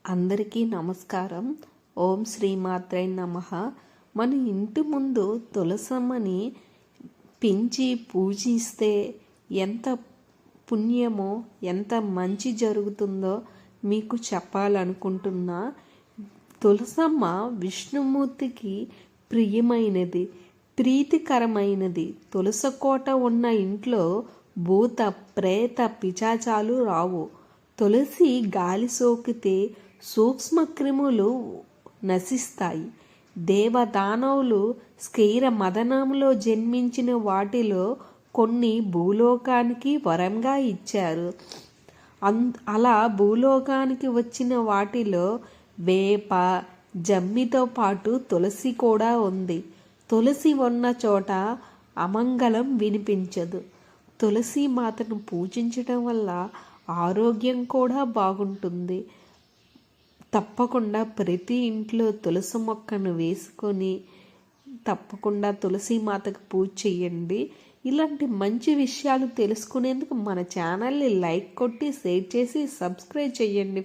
అందరికీ నమస్కారం. ఓం శ్రీమాత్రే నమః. మన ఇంటి ముందు తులసమ్మని పెంచి పూజిస్తే ఎంత పుణ్యమో, ఎంత మంచి జరుగుతుందో మీకు చెప్పాలనుకుంటున్నా. తులసమ్మ విష్ణుమూర్తికి ప్రియమైనది, ప్రీతికరమైనది. తులసకోట ఉన్న ఇంట్లో భూత ప్రేత పిశాచాలు రావు. తులసి గాలి సోకితే సూక్ష్మక్రిములు నశిస్తాయి. దేవదానవులు స్కైర మదనంలో జన్మించిన వాటిలో కొన్ని భూలోకానికి వరంగా ఇచ్చారు. అలా భూలోకానికి వచ్చిన వాటిలో వేప, జమ్మితో పాటు తులసి కూడా ఉంది. తులసి ఉన్న చోట అమంగళం వినిపించదు. తులసి మాతను పూజించడం వల్ల ఆరోగ్యం కూడా బాగుంటుంది. తప్పకుండా ప్రతి ఇంట్లో తులసి మొక్కను వేసుకొని తప్పకుండా తులసి మాతకు పూజ చేయండి. ఇలాంటి మంచి విషయాలు తెలుసుకునేందుకు మన ఛానల్ని లైక్ కొట్టి షేర్ చేసి సబ్స్క్రైబ్ చేయండి.